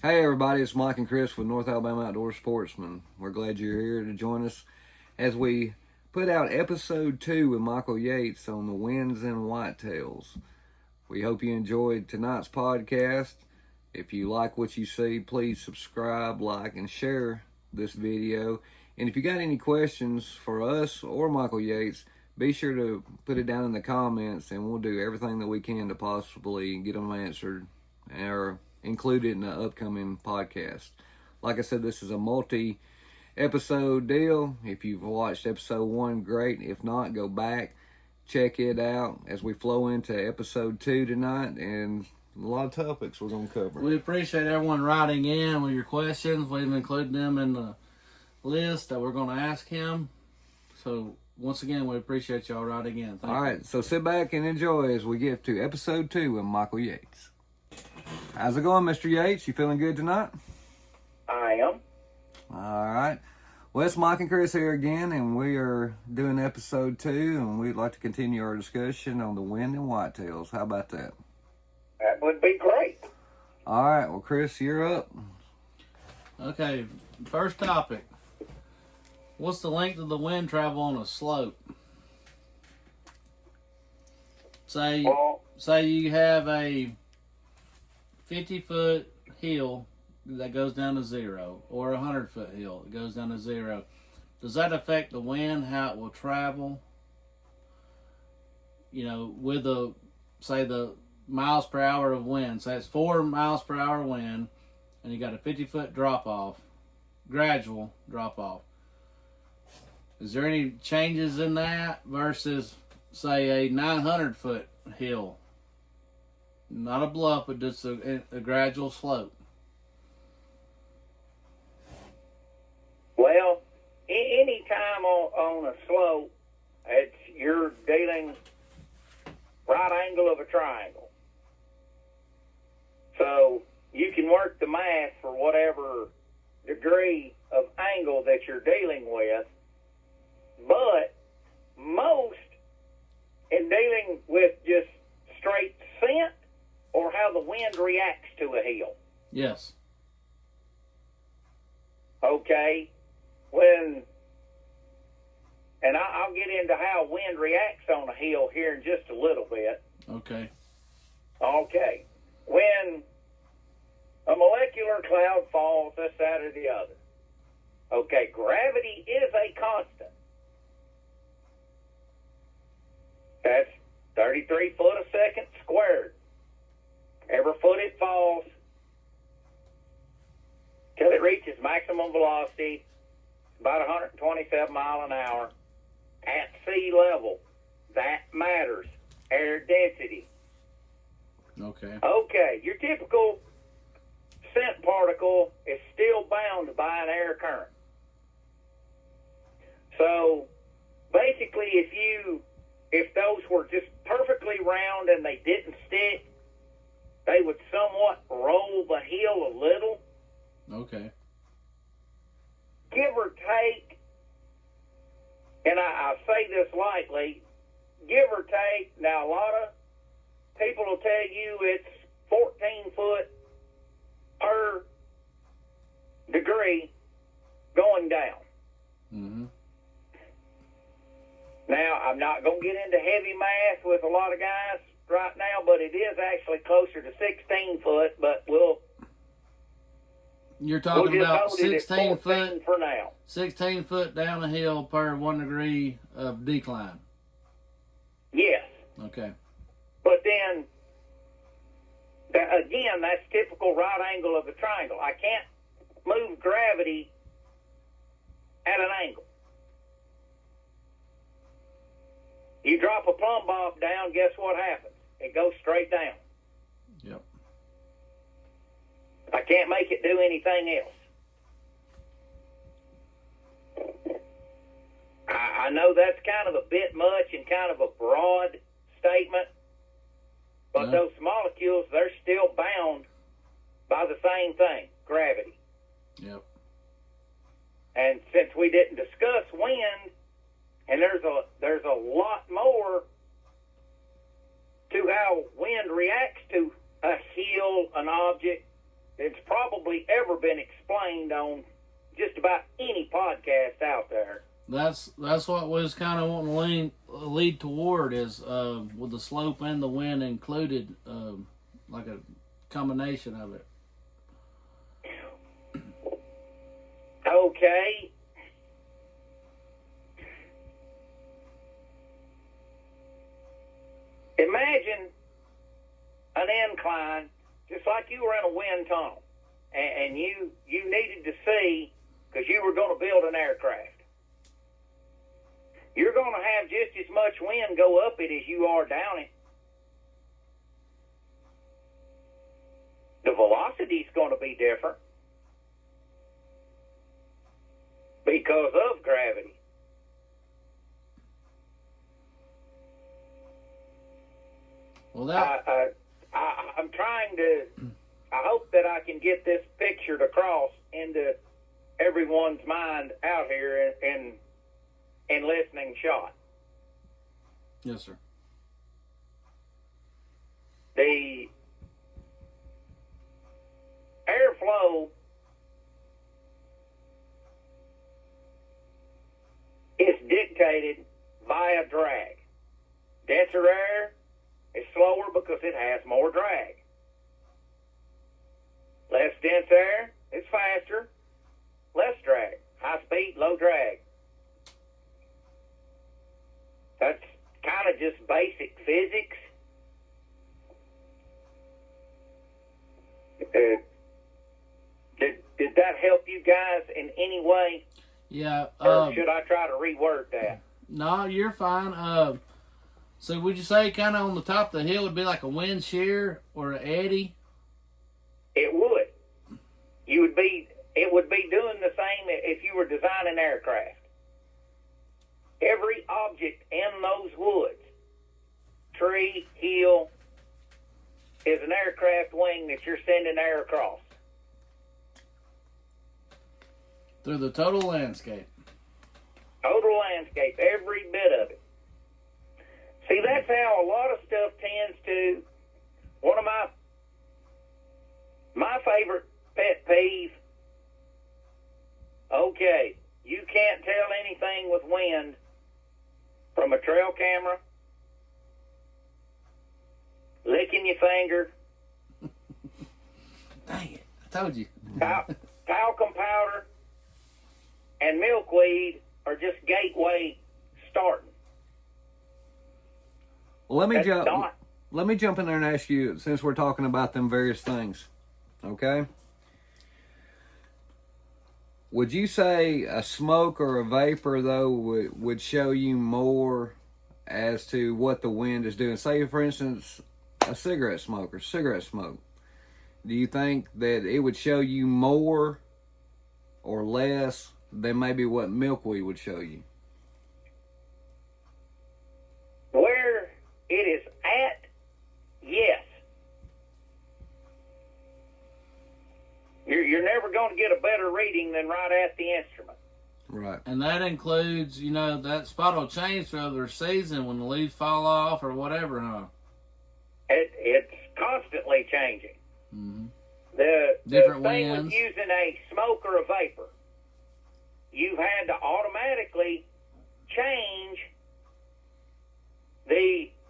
Hey everybody, it's Mike and Chris with North Alabama Outdoor Sportsman. We're glad you're here to join us as we put out episode 2 with Michael Yates on the winds and whitetails. We hope you enjoyed tonight's podcast. If you like what you see, please subscribe, like, and share this video. And if you got any questions for us or Michael Yates, be sure to put it down in the comments and we'll do everything that we can to possibly get them answered or included in the upcoming podcast. Like I said, this is a multi-episode deal. If you've watched episode 1, great. If not, go back, check it out as we flow into episode 2 tonight, and a lot of topics we're going to cover. We appreciate everyone writing in with your questions. We've included them in the list that we're going to ask him. So, once again, we appreciate y'all writing in. Thank All right, so sit back and enjoy as we get to episode 2 with Michael Yates. How's it going, Mr. Yates? You feeling good tonight? I am. All right. Well, it's Mike and Chris here again, and we are doing episode 2, and we'd like to continue our discussion on the wind and whitetails. How about that? That would be great. All right. Well, Chris, you're up. Okay, first topic. What's the length of the wind travel on a slope? Say you have a 50-foot hill that goes down to 0, or a 100-foot hill that goes down to 0. Does that affect the wind, how it will travel? You know, with the miles per hour of wind. Say it's 4 miles per hour wind, and you got a 50-foot drop-off, gradual drop-off. Is there any changes in that versus, say, a 900-foot hill? Not a bluff, but just a gradual slope. Well, any time on a slope, you're dealing right angle of a triangle. So you can work the math for whatever degree of angle that you're dealing with, but most in dealing with just straight scent or how the wind reacts to a hill. Yes. Okay. And I'll get into how wind reacts on a hill here in just a little bit. Okay. Okay. When a molecular cloud falls this side or the other, okay, gravity is a constant. That's 33 foot a second squared. Every foot it falls till it reaches maximum velocity, about 127 miles an hour at sea level. That matters. Air density. Okay. Okay, your typical scent particle is still bound by an air current. So basically, if those were just perfectly round and they didn't stick, they would somewhat roll the hill a little. Okay. Give or take, and I say this lightly, give or take, now a lot of people will tell you it's 14 foot per degree going down. Mm-hmm. Now, I'm not going to get into heavy math with a lot of guys right now, but it is actually closer to 16 foot, but You're talking about 16 foot for now. 16 foot down a hill per 1 degree of decline. Yes. Okay. But then, again, that's typical right angle of the triangle. I can't move gravity at an angle. You drop a plumb bob down, guess what happens? It goes straight down. Yep. I can't make it do anything else. I know that's kind of a bit much and kind of a broad statement, but those molecules, they're still bound by the same thing, gravity. Yep. And since we didn't discuss wind, and there's a lot more to how wind reacts to a hill, an object, that's probably ever been explained on just about any podcast out there. That's what we was kind of wanting to lead toward is with the slope and the wind included, like a combination of it. Okay. Imagine an incline, just like you were in a wind tunnel, and you needed to see, because you were going to build an aircraft. You're going to have just as much wind go up it as you are down it. The velocity's going to be different because of gravity. Well, I'm trying to. I hope that I can get this pictured across into everyone's mind out here in listening shot. Yes, sir. The airflow is dictated by a drag. Denser air is slower because it has more drag. Less dense air is faster, less drag. High speed, low drag. That's kind of just basic physics. Did that help you guys in any way? Yeah. Or should I try to reword that? No, you're fine. So would you say kind of on the top of the hill would be like a wind shear or an eddy? It would. It would be doing the same if you were designing aircraft. Every object in those woods, tree, hill, is an aircraft wing that you're sending air across. Through the total landscape. Total landscape, every bit of it. See, that's how a lot of stuff tends to. One of my favorite pet peeve. Okay, you can't tell anything with wind from a trail camera, licking your finger. Dang it! I told you. Talcum powder and milkweed are just gateway starting. Well, let me jump in there and ask you, since we're talking about them various things, okay? Would you say a smoke or a vapor, though, would show you more as to what the wind is doing? Say, for instance, a cigarette smoke. Do you think that it would show you more or less than maybe what milkweed would show you? Where it is at, yes. You're never going to get a better reading than right at the instrument. Right. And that includes, that spot will change throughout the season when the leaves fall off or whatever, huh? It's constantly changing. Mm-hmm. The Different thing winds. with using a smoke or a vapor, you've had to automatically change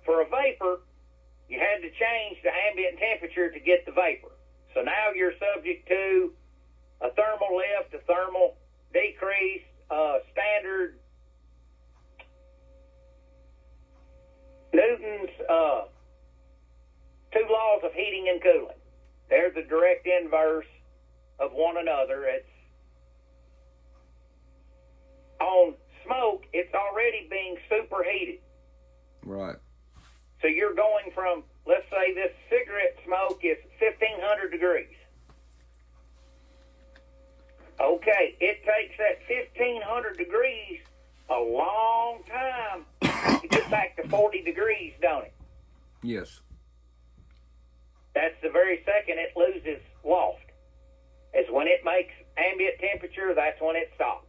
for a vapor, you had to change the ambient temperature to get the vapor. So now you're subject to a thermal lift, a thermal decrease, standard Newton's two laws of heating and cooling. They're the direct inverse of one another. It's on smoke, it's already being superheated. Right. So you're going from, let's say this cigarette smoke is 1,500 degrees. Okay, it takes that 1,500 degrees a long time to get back to 40 degrees, don't it? Yes. That's the very second it loses loft. It's when it makes ambient temperature, that's when it stops.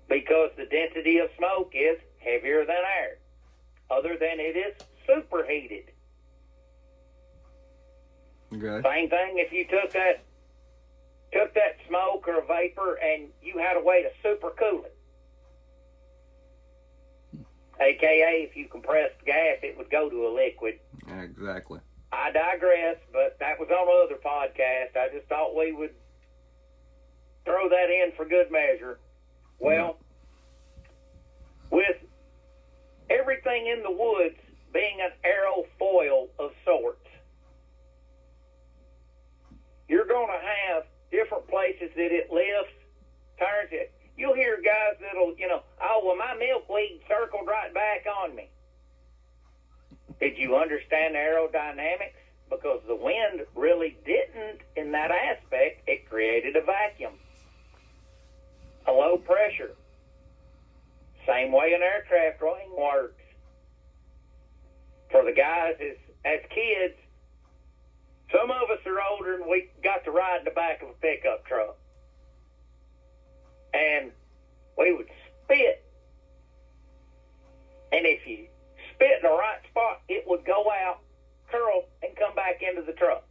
Because the density of smoke is heavier than air. Other than it is superheated. Okay. Same thing if you took that smoke or vapor and you had a way to super cool it. AKA, if you compressed gas, it would go to a liquid. Exactly. I digress, but that was on another podcast. I just thought we would throw that in for good measure. Well, with everything in the woods being an aerofoil of sorts, you're going to have different places that it lifts, turns it. You'll hear guys that'll, oh, well, my milkweed circled right back on me. Did you understand aerodynamics? Because the wind really didn't in that aspect. It created a vacuum. A low pressure. Same way an aircraft wing works. For the guys as kids, some of us are older and we got to ride in the back of a pickup truck. And we would spit. And if you spit in the right spot, it would go out, curl, and come back into the truck.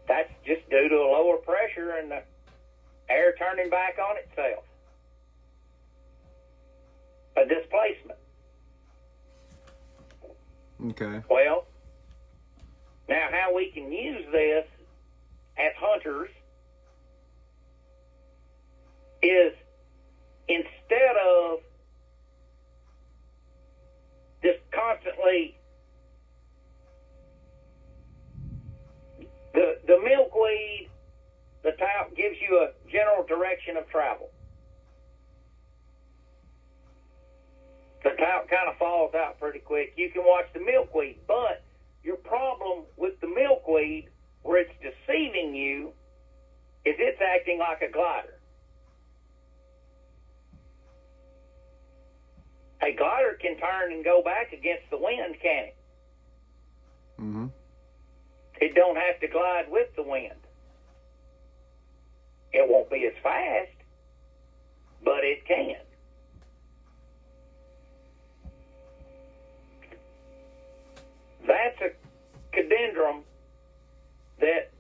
That's just due to a lower pressure and the air turning back on itself. A displacement. Okay. Well, now how we can use this as hunters is instead of just constantly the milkweed, the tout gives you a general direction of travel. The tout kind of falls out pretty quick. You can watch the milkweed, but your problem with the milkweed, where it's deceiving you, is it's acting like a glider. A glider can turn and go back against the wind, can it? Mm-hmm. It don't have to glide with the wind. It won't be as fast, but it can. That's a conundrum that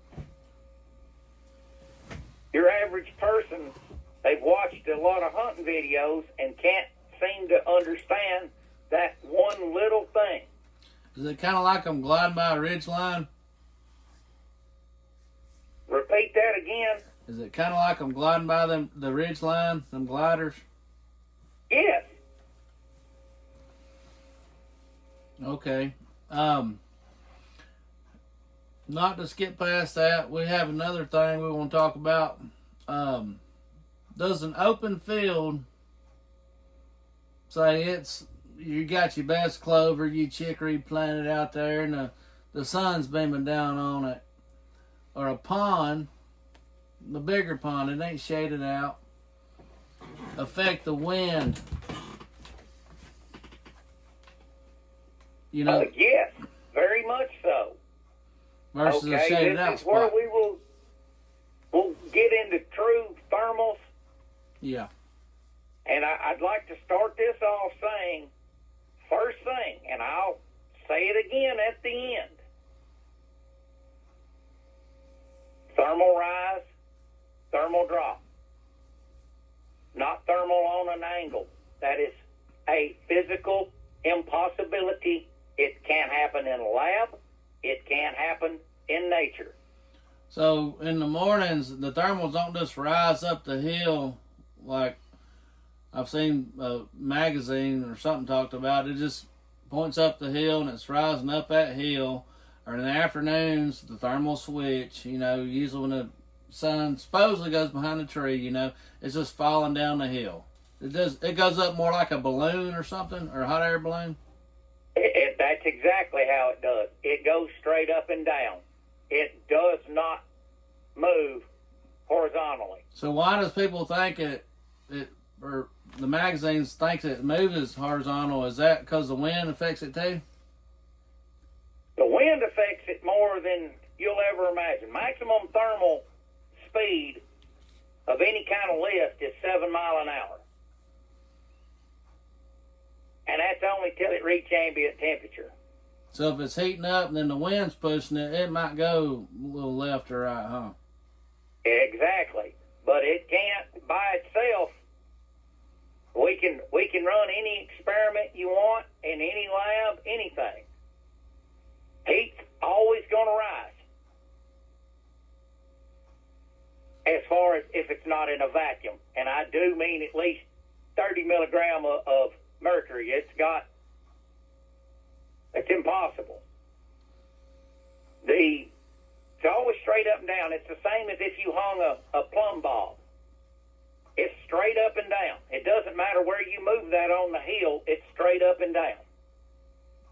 your average person, they've watched a lot of hunting videos and can't seem to understand that one little thing. Is it kind of like I'm gliding by a ridge line? Repeat that again. Is it kind of like I'm gliding by the ridge line, them gliders? Yes. Okay. Not to skip past that, we have another thing we want to talk about. Does an open field, say you got your best clover, you chicory planted out there, and the sun's beaming down on it, or a pond, the bigger pond, it ain't shaded out, affect the wind? Yes, very much so. Versus a shaded out this is where spot. we'll get into true thermals. Yeah. And I'd like to start this off saying, first thing, and I'll say it again at the end, thermal rise, thermal drop. Not thermal on an angle. That is a physical impossibility. It can't happen in a lab. It can't happen in nature. So in the mornings, the thermals don't just rise up the hill like I've seen a magazine or something talked about. It just points up the hill and it's rising up that hill. Or in the afternoons, the thermal switch, usually when the sun supposedly goes behind the tree, it's just falling down the hill. It goes up more like a balloon or something, or a hot air balloon. That's exactly how it does. It goes straight up and down. It does not move horizontally. So why does people think or the magazines think that it moves horizontal? Is that because the wind affects it too? The wind affects it more than you'll ever imagine. Maximum thermal speed of any kind of lift is 7 miles an hour. And that's only till it reaches ambient temperature. So if it's heating up and then the wind's pushing it, it might go a little left or right, huh? Exactly. But it can't by itself. We can run any experiment you want in any lab, anything. Heat's always going to rise. As far as if it's not in a vacuum. And I do mean at least 30 milligram of mercury. It's impossible. It's always straight up and down. It's the same as if you hung a plumb bob. It's straight up and down. It doesn't matter where you move that on the hill, it's straight up and down.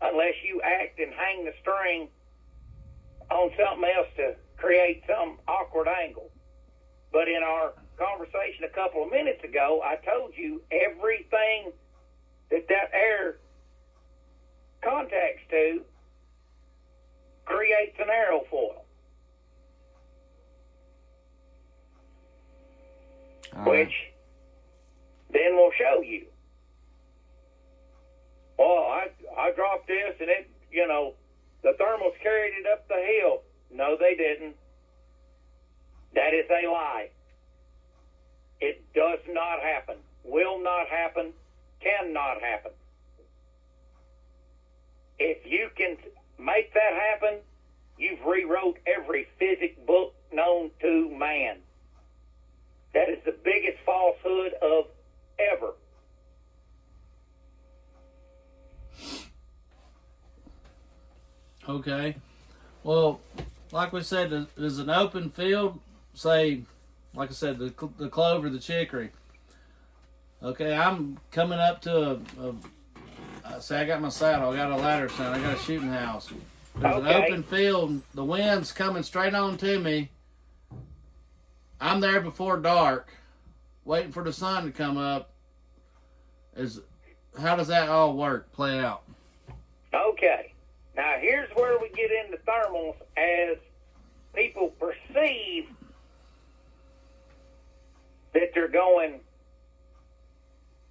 Unless you act and hang the string on something else to create some awkward angle. But in our conversation a couple of minutes ago, I told you everything that air contacts to creates an aerofoil. Which then will show you. Well, I dropped this and it, the thermals carried it up the hill. No, they didn't. That is a lie. It does not happen. Will not happen. Cannot happen. If you can make that happen, you've rewrote every physics book known to man. That is the biggest falsehood of ever. Okay. Well, like we said, there's an open field, say, like I said, the clover, the chicory. Okay, I'm coming up to say I got my saddle, I got a ladder stand, I got a shooting house. There's an open field, the wind's coming straight on to me. I'm there before dark, waiting for the sun to come up. How does that all work, play out? Okay. Now, here's where we get into thermals as people perceive that they're going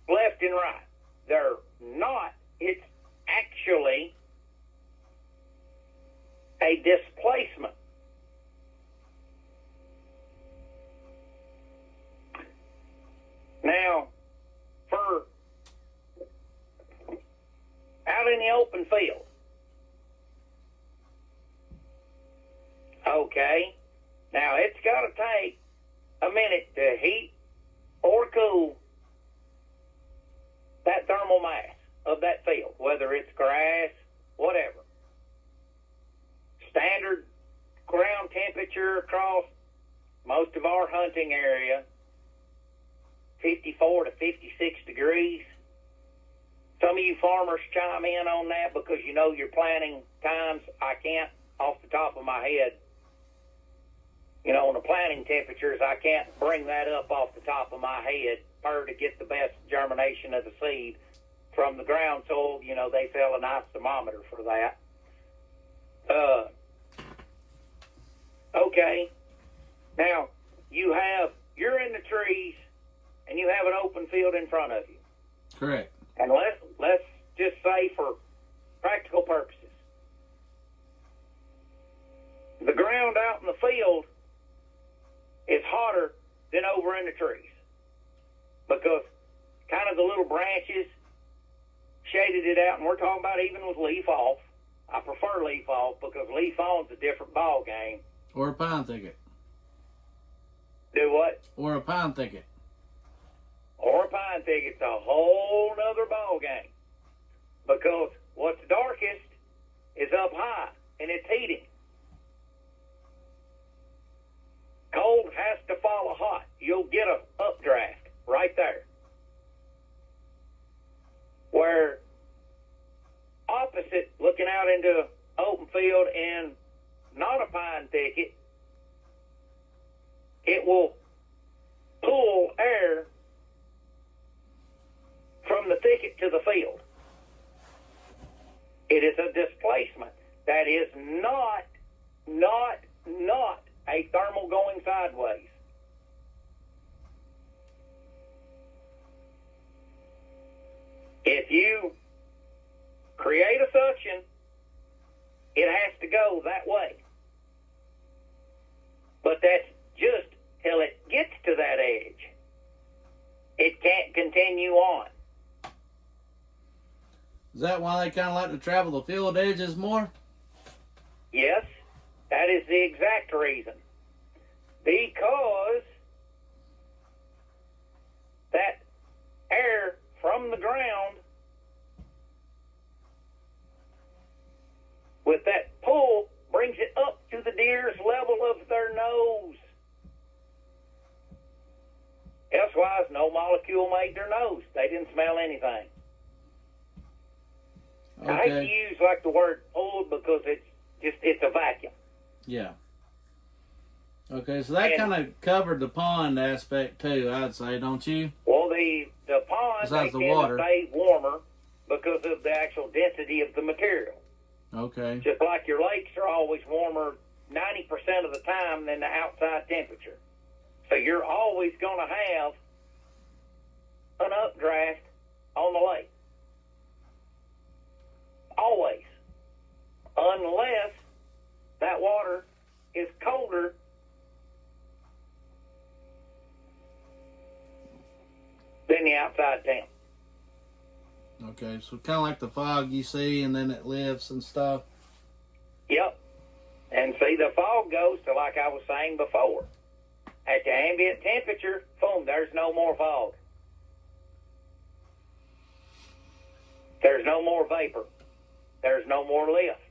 left and right. They're not. It's actually a displacement. Now, for out in the open field, okay, now it's got to take a minute to heat or cool that thermal mass of that field, whether it's grass, whatever. Standard ground temperature across most of our hunting area, 54 to 56 degrees. Some of you farmers chime in on that because you know your planting times. I can't, off the top of my head, on the planting temperatures, I can't bring that up off the top of my head to get the best germination of the seed from the ground soil. They sell a nice thermometer for that. Okay. Now, you're in the trees, and you have an open field in front of you. Correct. And let's just say for practical purposes, the ground out in the field is hotter than over in the trees because kind of the little branches shaded it out, and we're talking about even with leaf off. I prefer leaf off because leaf on's a different ball game. Or a pine thicket. Do what? Or a pine thicket. Or a pine thicket's a whole nother ball game because what's darkest is up high and it's heating. Cold has to follow hot. You'll get an updraft right there. Where opposite, looking out into open field and not a pine thicket, it will pull air from the thicket to the field. It is a displacement. That is not a thermal going sideways. If you go that way. But that's just till it gets to that edge. It can't continue on. Is that why they kind of like to travel the field edges more? Yes, that is the exact reason. Because that air from the ground with that pull brings it up to the deer's level of their nose. Elsewise, no molecule made their nose. They didn't smell anything. Okay. I hate to use like the word pulled because it's a vacuum. Yeah. Okay, so that kind of covered the pond aspect too, I'd say, don't you? Well, the pond, Besides they the tend water. to stay warmer because of the actual density of the material. Okay. Just like your lakes are always warmer 90% of the time than the outside temperature. So you're always going to have an updraft on the lake. Always. Unless that water is colder than the outside temp. Okay, so kind of like the fog you see and then it lifts and stuff. Yep. And see, the fog goes to, like I was saying before, at the ambient temperature, boom, there's no more fog. There's no more vapor. There's no more lift.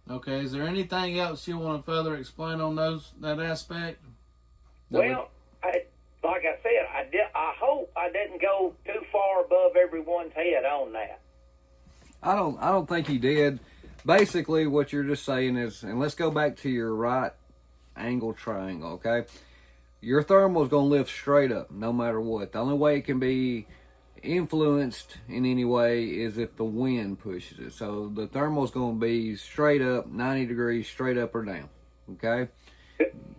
Okay, is there anything else you want to further explain on that aspect? Well, like I said, I hope I didn't go too far above everyone's head on that. I don't think you did. Basically, what you're just saying is, and let's go back to your right angle triangle, okay? Your thermal is going to lift straight up no matter what. The only way it can be influenced in any way is if the wind pushes it. So the thermal is going to be straight up, 90 degrees, straight up or down, okay?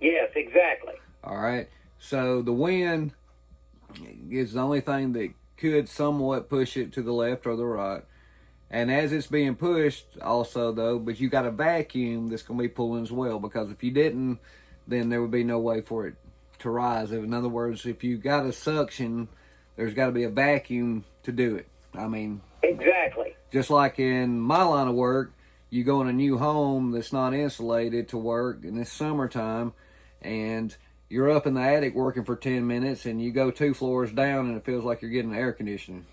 Yes, exactly. All right. So the wind is the only thing that could somewhat push it to the left or the right. And as it's being pushed also, though, but you got a vacuum that's going to be pulling as well, because if you didn't, then there would be no way for it to rise. In other words, if you got a suction, there's got to be a vacuum to do it. I mean, exactly. Just like in my line of work, you go in a new home that's not insulated to work, and it's summertime, and you're up in the attic working for 10 minutes, and you go 2 floors down, and it feels like you're getting air conditioning.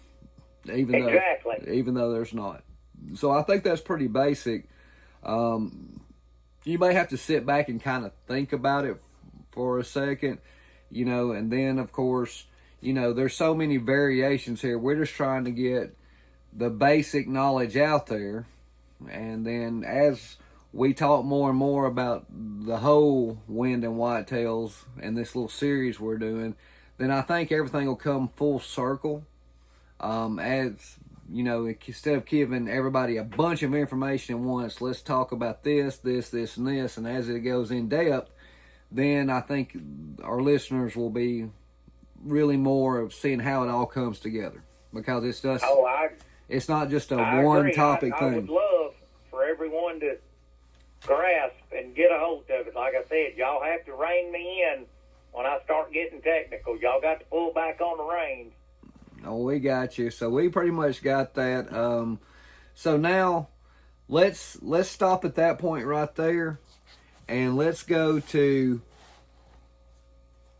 Even though there's not. So I think that's pretty basic. You may have to sit back and kind of think about it for a second, and then of course, there's so many variations here. We're just trying to get the basic knowledge out there. And then as we talk more and more about the whole wind and whitetails and this little series we're doing, then I think everything will come full circle. As instead of giving everybody a bunch of information at once, let's talk about this, and this. And as it goes in depth, then I think our listeners will be really more of seeing how it all comes together, because it's just it's not just a one topic thing. I would love for everyone to grasp and get a hold of it. Like I said, y'all have to rein me in when I start getting technical. Y'all got to pull back on the reins. Oh, we got you. So we pretty much got that. So now let's stop at that point right there, and let's go to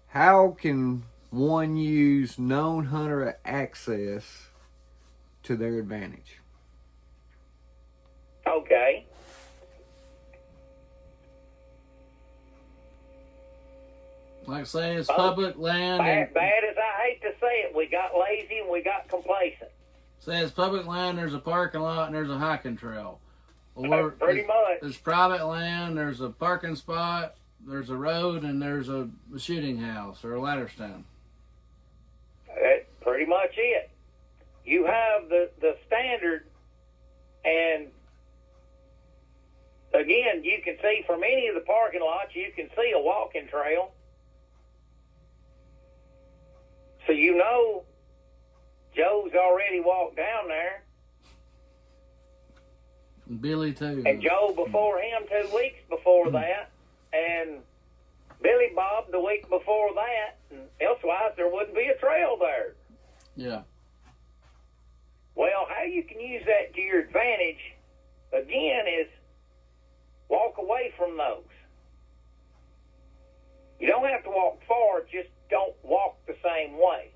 how can one use known hunter access to their advantage. Okay. Like I say, it's public land. Bad as I hate to say it, we got lazy and we got complacent. Say it's public land, there's a parking lot, and there's a hiking trail. Or pretty much. There's private land, there's a parking spot, there's a road, and there's a shooting house or a ladder stand. That's pretty much it. You have the standard, and again, you can see from any of the parking lots, you can see a walking trail. So Joe's already walked down there. Billy too. And Joe before him 2 weeks before that, and Billy Bob the week before that, and elsewise there wouldn't be a trail there. Yeah. Well, how you can use that to your advantage, again, is walk away from those. You don't have to walk far, just don't walk the same way.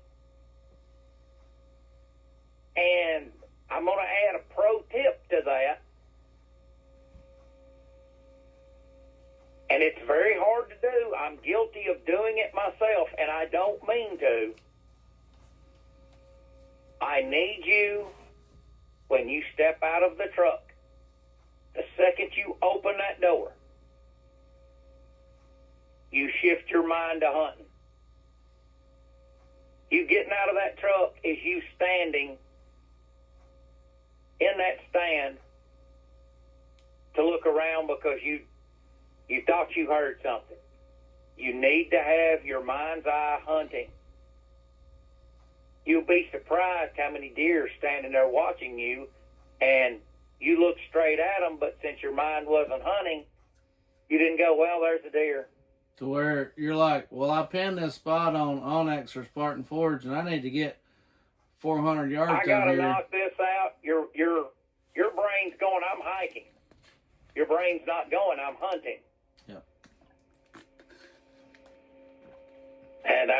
And I'm going to add a pro tip to that. And it's very hard to do. I'm guilty of doing it myself, and I don't mean to. I need you, when you step out of the truck, the second you open that door, you shift your mind to hunting. You getting out of that truck is you standing in that stand to look around because you thought you heard something. You need to have your mind's eye hunting. You'll be surprised how many deer are standing there watching you, and you look straight at them, but since your mind wasn't hunting, you didn't go, well, there's a deer. To where you're like, well, I pinned this spot on Onyx or Spartan Forge, and I need to get 400 yards I gotta over here. knock this out. Your brain's going, I'm hiking. Your brain's not going, I'm hunting. Yep. And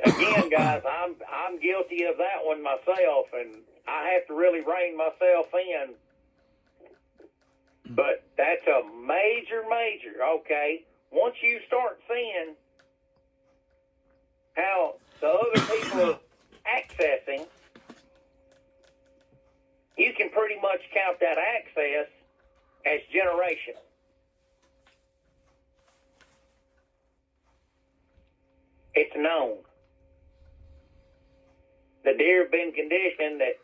again, guys, I'm guilty of that one myself, and I have to really rein myself in. But that's a major, okay? Once you start seeing how the other people are accessing, you can pretty much count that access as generational. It's known. The deer have been conditioned that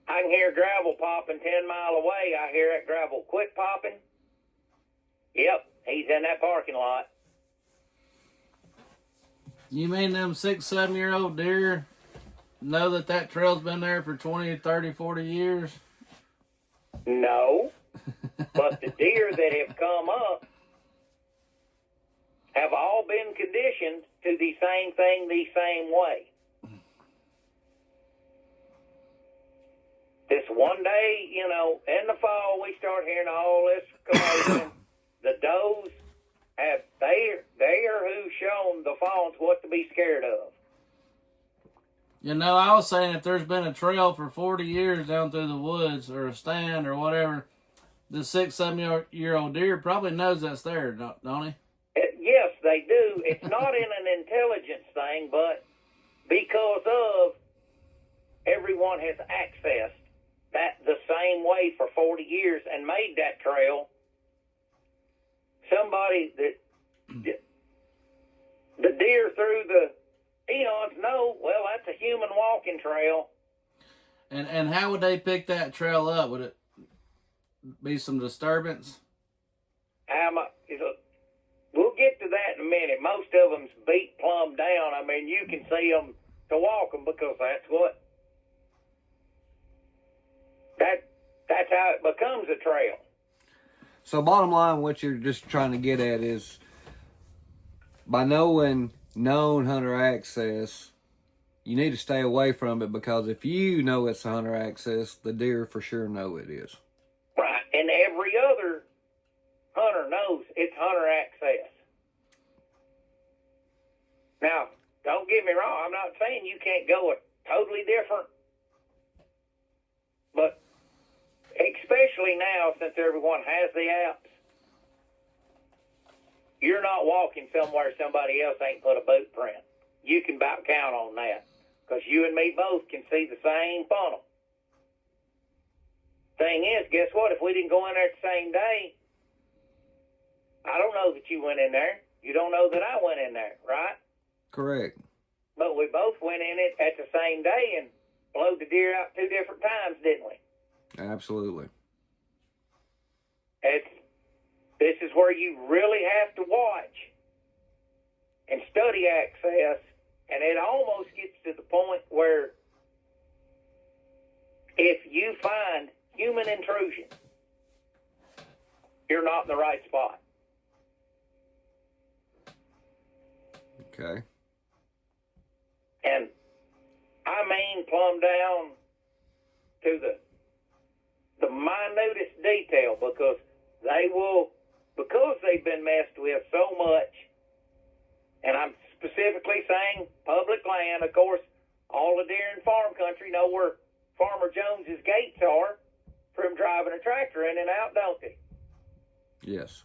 I can hear gravel popping 10 mile away. I hear that gravel quit popping. Yep, he's in that parking lot. You mean them 6-7-year-old deer know that trail's been there for 20, 30, 40 years? No, but the deer that have come up have all been conditioned to the same thing the same way. This one day, in the fall, we start hearing all this commotion. The does have, they are who's shown the fawns what to be scared of. I was saying if there's been a trail for 40 years down through the woods or a stand or whatever, the 6-7-year-old deer probably knows that's there, don't he? Yes, they do. It's not in an intelligence thing, but because of everyone has accessed that the same way for 40 years and made that trail, somebody that the deer through the eons know, well, that's a human walking trail. And how would they pick that trail up? Would it be some disturbance? We'll get to that in a minute. Most of them's beat plumb down. I mean, you can see them to walk them because that's how it becomes a trail. So bottom line, what you're just trying to get at is, by knowing known hunter access, you need to stay away from it, because if you know it's a hunter access, the deer for sure know it is. Right, and every other hunter knows it's hunter access. Now, don't get me wrong, I'm not saying you can't go a totally different, but especially now since everyone has the apps, you're not walking somewhere somebody else ain't put a boot print. You can about count on that, because you and me both can see the same funnel. Thing is, guess what? If we didn't go in there the same day, I don't know that you went in there. You don't know that I went in there, right? Correct. But we both went in it at the same day and blowed the deer out 2 different times, didn't we? Absolutely. This is where you really have to watch and study access, and it almost gets to the point where if you find human intrusion, you're not in the right spot. Okay. And I mean plumb down to the minutest detail, because they've been messed with so much, and I'm specifically saying public land. Of course, all the deer in farm country know where Farmer Jones's gates are from driving a tractor in and out, don't they? Yes.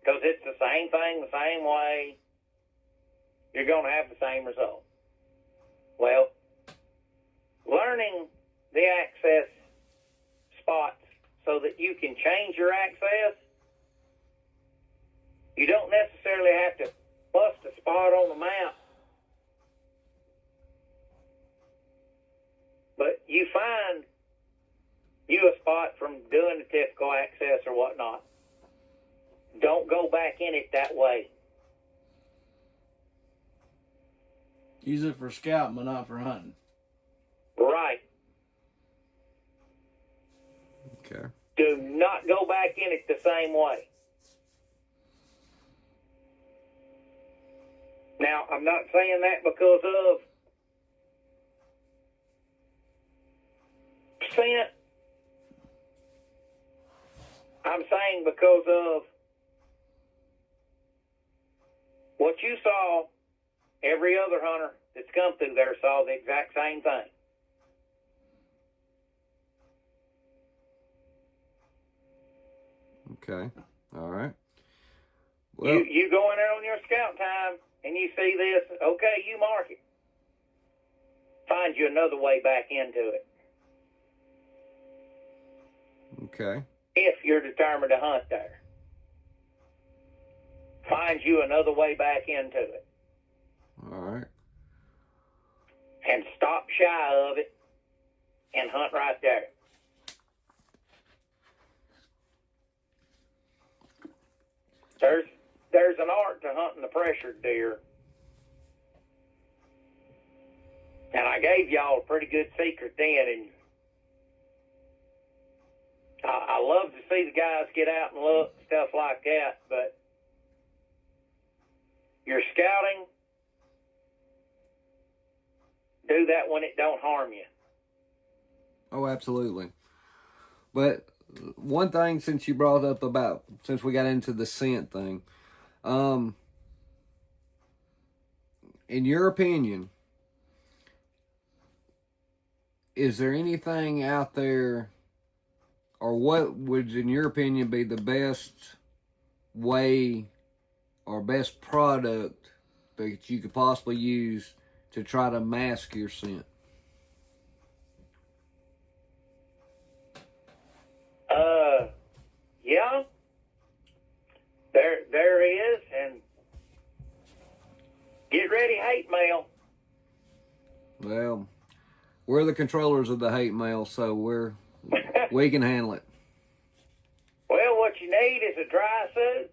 Because it's the same thing, the same way, you're going to have the same result. Well, learning the access spots so that you can change your access, you don't necessarily have to bust a spot on the map, but you find you a spot from doing the typical access or whatnot. Don't go back in it that way. Use it for scouting, but not for hunting. Right. Okay. Do not go back in it the same way. Now, I'm not saying that because of scent. I'm saying because of what you saw. Every other hunter that's come through there saw the exact same thing. Okay. All right. Well, You go in there on your scout time and you see this, okay, you mark it. Find you another way back into it. okay. If you're determined to hunt there. Find you another way back into it. All right. And stop shy of it and hunt right there. There's an art to hunting the pressured deer. And I gave y'all a pretty good secret then, and I love to see the guys get out and look, stuff like that, but you're scouting, do that when it don't harm you. Oh, absolutely. But one thing, since you brought up since we got into the scent thing, in your opinion, is there anything out there, or what would, in your opinion, be the best way or best product that you could possibly use to try to mask your scent? Yeah, there is, and get ready, hate mail. Well, we're the controllers of the hate mail, so we can handle it. Well, what you need is a dry suit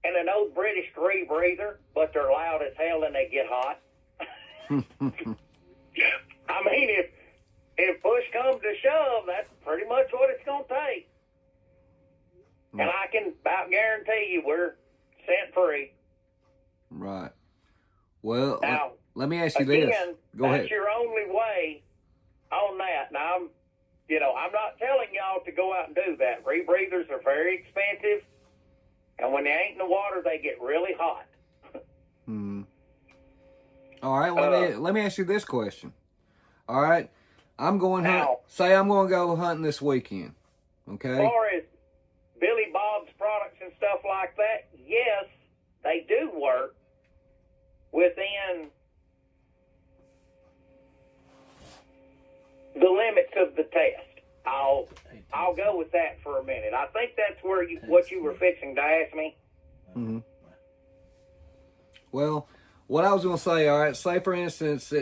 and an old British rebreather, but they're loud as hell and they get hot. I mean, if push comes to shove, that's pretty much what it's going to take. And I can about guarantee you we're scent free. Right. Well, now, let me ask you again, this. Go ahead. That's your only way on that. Now, I'm not telling y'all to go out and do that. Rebreathers are very expensive, and when they ain't in the water, they get really hot. All right. Let me ask you this question. All right. I'm going now, say I'm going to go hunting this weekend. Okay. As far as Billy Bob's products and stuff like that, yes, they do work within the limits of the test. I'll go with that for a minute. I think that's where what you were fixing to ask me. Mm-hmm. Well, what I was going to say, all right, say for instance,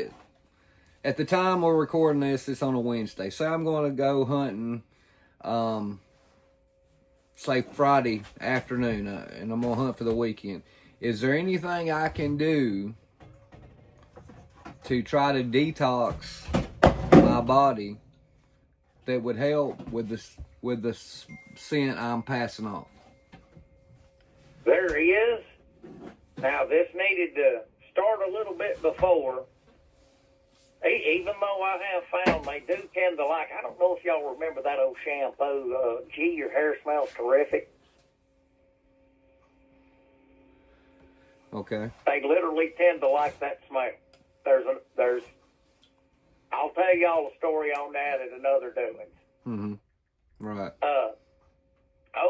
at the time we're recording this, it's on a Wednesday. Say I'm going to go hunting, say Friday afternoon, and I'm going to hunt for the weekend. Is there anything I can do to try to detox my body that would help with the scent I'm passing off? There is. Now, this needed to start a little bit before. Even though I have found they do tend to like, I don't know if y'all remember that old shampoo, Gee, Your Hair Smells Terrific. Okay. They literally tend to like that smell. I'll tell y'all a story on that at another doing. Mm-hmm. Right.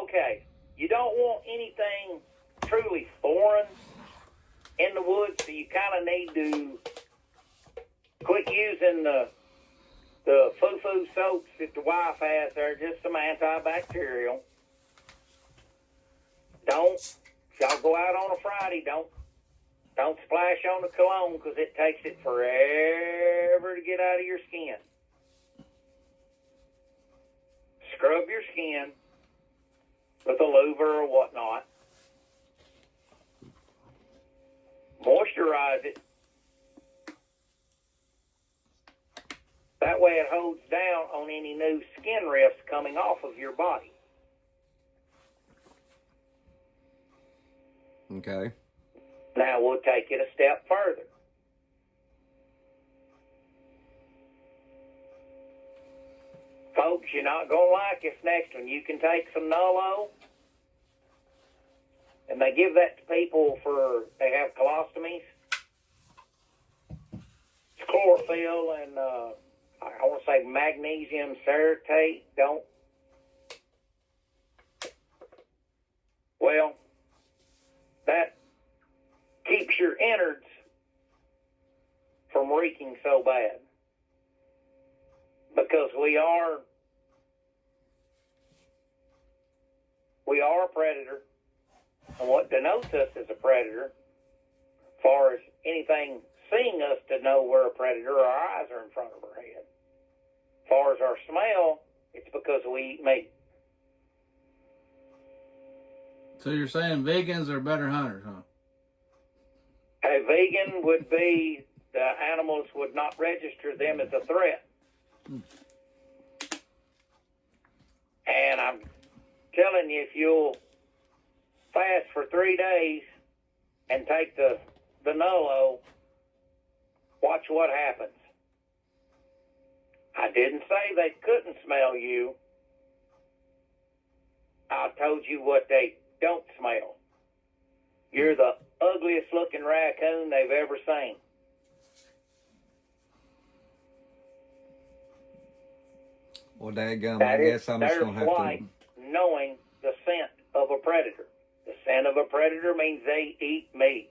Okay. You don't want anything truly foreign in the woods, so you kind of need to quit using the foo-foo soaps that the wife has. They're just some antibacterial. If y'all go out on a Friday, don't splash on the cologne, because it takes it forever to get out of your skin. Scrub your skin with a louver or whatnot. Moisturize it. That way it holds down on any new skin rifts coming off of your body. Okay. Now we'll take it a step further. Folks, you're not going to like this next one. You can take some Nullo, and they give that to people they have colostomies. It's chlorophyll and, I want to say magnesium ceratate. Well, that keeps your innards from reeking so bad. Because we are a predator. And what denotes us as a predator, as far as anything seeing us to know we're a predator, our eyes are in front of our head. As far as our smell, it's because we eat meat. So you're saying vegans are better hunters, huh? A vegan would be, the animals would not register them as a threat. And I'm telling you, if you'll fast for 3 days and take the Nullo, watch what happens. I didn't say they couldn't smell you. I told you what they don't smell. You're the ugliest looking raccoon they've ever seen. Well, dadgum, I guess I'm just going to have flight, to... knowing the scent of a predator. The scent of a predator means they eat meat.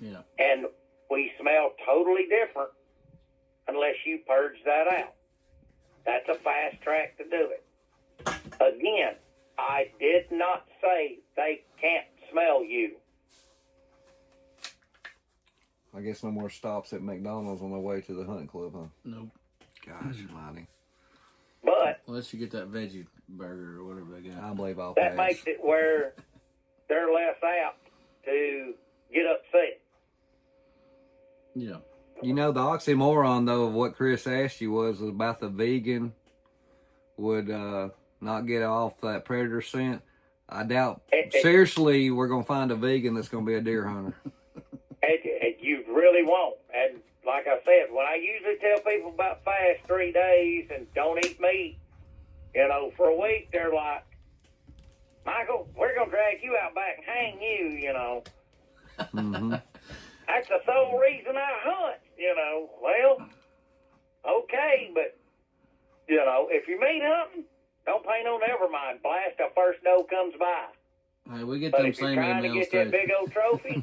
Yeah. And we smell totally different unless you purge that out. That's a fast track to do it. Again, I did not say they can't smell you. I guess no more stops at McDonald's on the way to the hunting club, huh? Nope. Gosh almighty. But Unless you get that veggie burger or whatever they got. I believe I'll that pass. makes it where they're less apt to get upset. Yeah. You know, the oxymoron, though, of what Chris asked you was about the vegan would not get off that predator scent. I doubt, seriously, we're going to find a vegan that's going to be a deer hunter. You really won't. And like I said, when I usually tell people about fast 3 days and don't eat meat, for a week, they're like, Michael, we're going to drag you out back and hang you, Mm-hmm. That's the sole reason I hunt, Well, okay, but, if you're meat hunting, don't pay no never mind. Blast the first doe comes by. Hey, we get But them if you're same trying to emails get too. that big old trophy,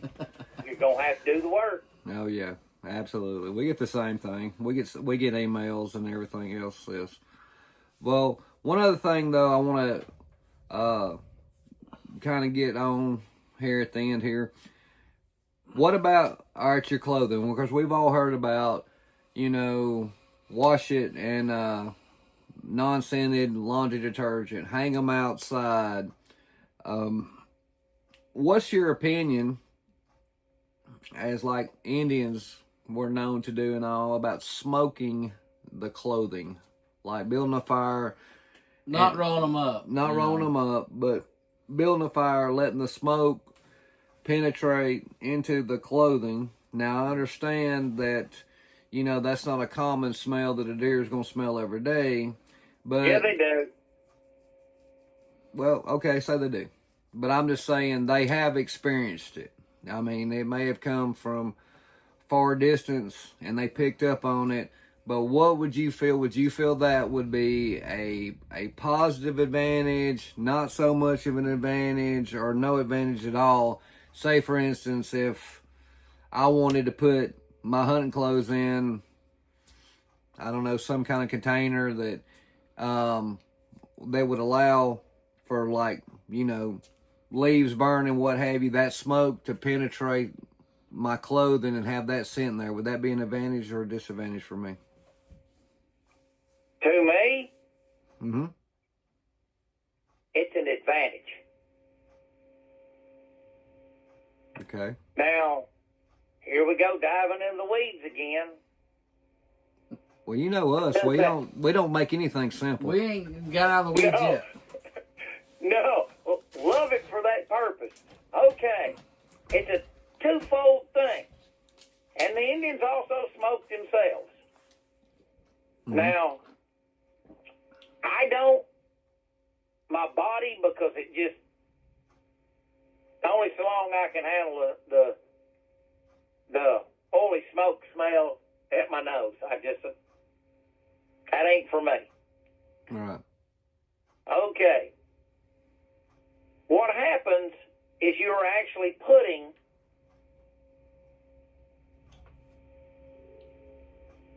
you're going to have to do the work. Oh, yeah, absolutely. We get the same thing. We get emails and everything else. Yes. Well, one other thing, though, I want to kind of get on here at the end here. What about your clothing? Because we've all heard about, wash it and non-scented laundry detergent, hang them outside. What's your opinion as like Indians we're known to do and all about smoking the clothing, like building a fire. Not rolling them up. Not rolling them up, but building a fire, letting the smoke penetrate into the clothing. Now, I understand that, that's not a common smell that a deer is going to smell every day. But Yeah, they do. Well, okay, so they do. But I'm just saying they have experienced it. I mean, it may have come from far distance and they picked up on it. But what would you feel? Would you feel that would be a positive advantage, not so much of an advantage, or no advantage at all? Say, for instance, if I wanted to put my hunting clothes in, I don't know, some kind of container that they would allow for, like, leaves burning, what have you, that smoke to penetrate my clothing and have that scent there. Would that be an advantage or a disadvantage for me? To me, Mm-hmm. it's an advantage. Okay. Now, here we go diving in the weeds again. Well, you know us. We don't make anything simple. We ain't got out of the weeds No. yet. No, love it for that purpose. Okay, it's a twofold thing. And the Indians also smoke themselves. Mhm. Now, I don't, my body, because it just, only so long I can handle the oily smoke smell at my nose. That ain't for me. All right. Okay. What happens is you're actually putting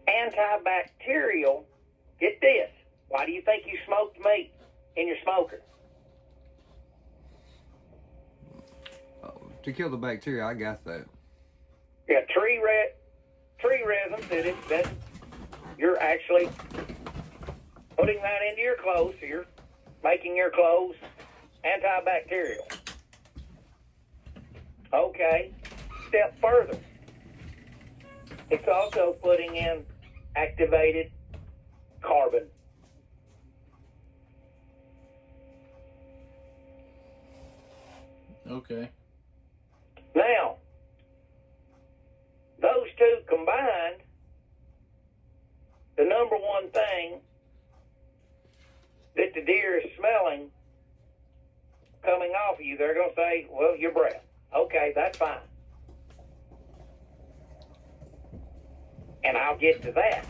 antibacterial, get this, why do you think you smoked meat in your smoker? To kill the bacteria, I got that. Yeah, tree resin that you're actually putting that into your clothes, so you're making your clothes antibacterial. Okay, step further. It's also putting in activated carbon. Okay. Now, those two combined, the number one thing that the deer is smelling coming off of you, they're going to say, well, your breath. Okay, that's fine. And I'll get to that.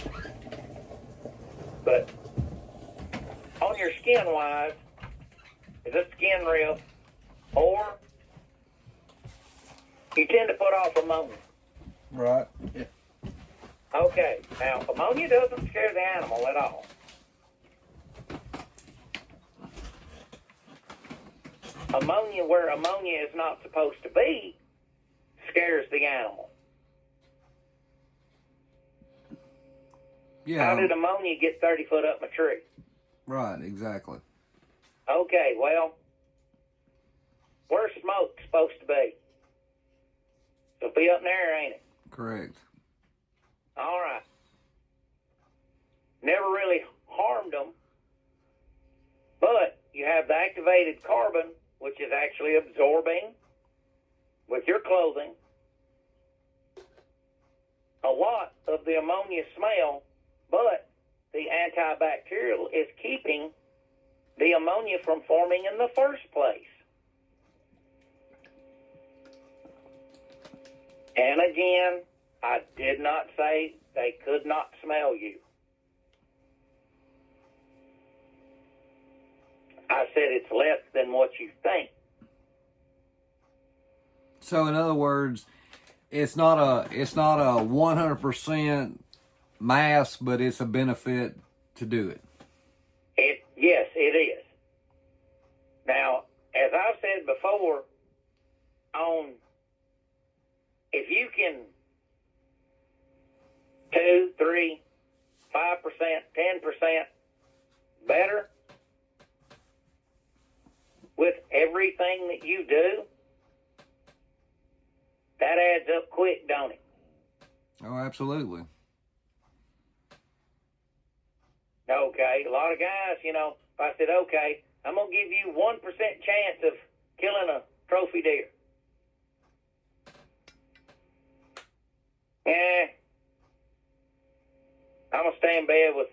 But on your skin-wise, is it skin rip, or you tend to put off ammonia. Right. Yeah. Okay, now ammonia doesn't scare the animal at all. Ammonia, where ammonia is not supposed to be, scares the animal. Yeah. How did ammonia get 30 foot up my tree? Right, exactly. Okay, well, where's smoke supposed to be? It'll be up there, ain't it? Correct. All right. Never really harmed them, but you have the activated carbon, which is actually absorbing with your clothing a lot of the ammonia smell, but the antibacterial is keeping the ammonia from forming in the first place. And again, I did not say they could not smell you. I said it's less than what you think. So in other words, it's not a 100% mass, but it's a benefit to do it. Yes, it is. Now, as I've said before, if you can 2, 3, 5%, 10% better with everything that you do, that adds up quick, don't it? Oh, absolutely. Okay, a lot of guys, you know, if I said, okay, I'm going to give you 1% chance of killing a trophy deer. I'm going to stay in bed with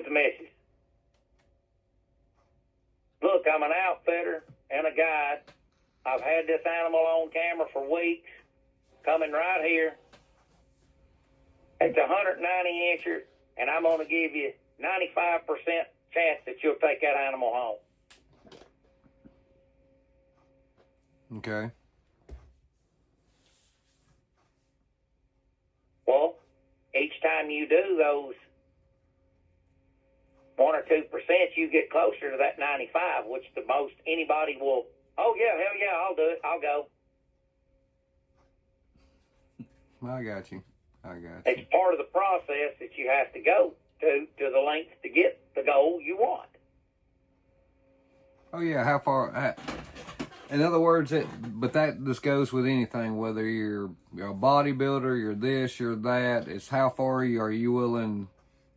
the missus. Look, I'm an outfitter and a guide. I've had this animal on camera for weeks, coming right here. It's a 190 incher, and I'm going to give you 95% chance that you'll take that animal home. Okay. Well, each time you do those 1 or 2%, you get closer to that 95, which the most anybody will. Oh yeah, hell yeah, I'll do it. I'll go. I got you. It's part of the process that you have to go to the lengths to get the goal you want. Oh yeah, how far? In other words, but that just goes with anything, whether you're a bodybuilder, you're this, you're that. It's how far are you willing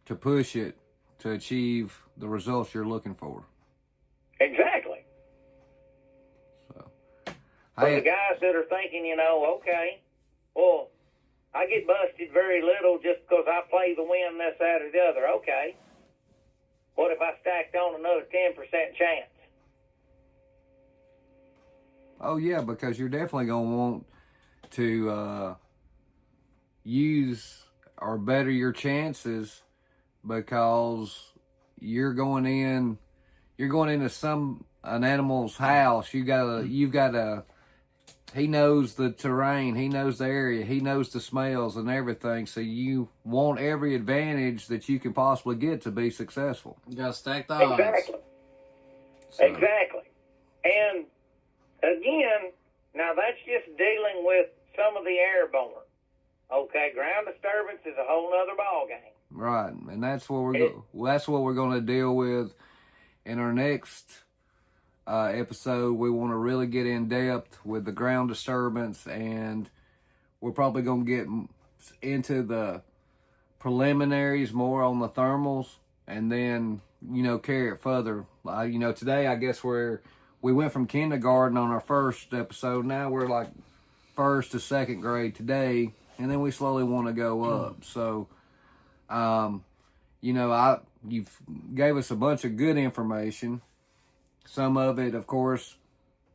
to push it to achieve the results you're looking for. Exactly. So, For the guys that are thinking, you know, okay, well, I get busted very little just because I play the wind this, that, or the other. Okay. What if I stacked on another 10% chance? Oh yeah, because you're definitely gonna want to use or better your chances, because you're going into an animal's house. You've got to. He knows the terrain, he knows the area, he knows the smells and everything. So you want every advantage that you can possibly get to be successful. You gotta stack the odds. Exactly. So. Exactly. And again, now that's just dealing with some of the airborne. Okay, ground disturbance is a whole nother ballgame. Right, and that's what we're going to deal with in our next episode. We want to really get in depth with the ground disturbance, and we're probably going to get into the preliminaries more on the thermals, and then carry it further. Today I guess we went from kindergarten on our first episode. Now we're like first to second grade today, and then we slowly want to go up. So, you've gave us a bunch of good information. Some of it, of course,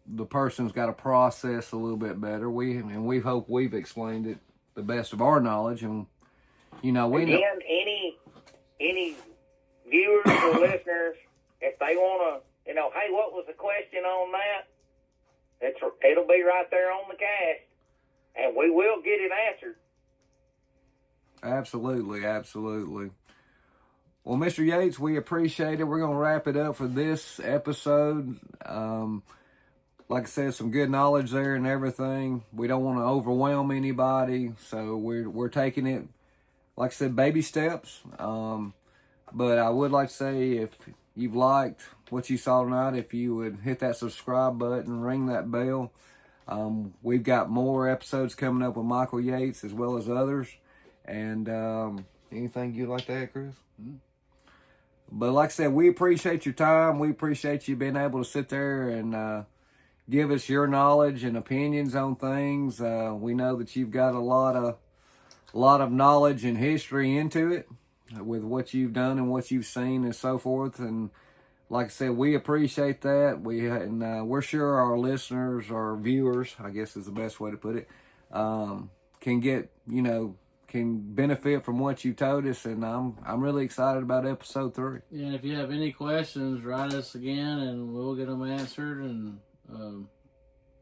the person's got to process a little bit better. We hope we've explained it the best of our knowledge, and again, any viewers or listeners, if they want to, hey, what was the question on that? It'll be right there on the cast, and we will get it answered. Absolutely. Well, Mr. Yates, we appreciate it. We're going to wrap it up for this episode. Like I said, some good knowledge there and everything. We don't want to overwhelm anybody, so we're taking it, like I said, baby steps. But I would like to say, if you've liked what you saw tonight, if you would hit that subscribe button, ring that bell. We've got more episodes coming up with Michael Yates as well as others. And anything you'd like to add, Chris? Mm-hmm. But like I said, we appreciate your time. We appreciate you being able to sit there and give us your knowledge and opinions on things. We know that you've got a lot of knowledge and history into it with what you've done and what you've seen and so forth. And like I said, we appreciate that. We're sure our listeners, our viewers, I guess is the best way to put it, can benefit from what you told us, and I'm really excited about episode 3. Yeah, and if you have any questions, write us again, and we'll get them answered. And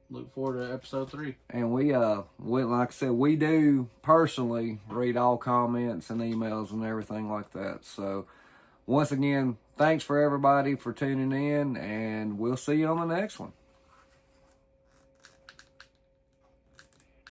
look forward to episode 3. And we like I said, we do personally read all comments and emails and everything like that. So once again, thanks for everybody for tuning in, and we'll see you on the next one.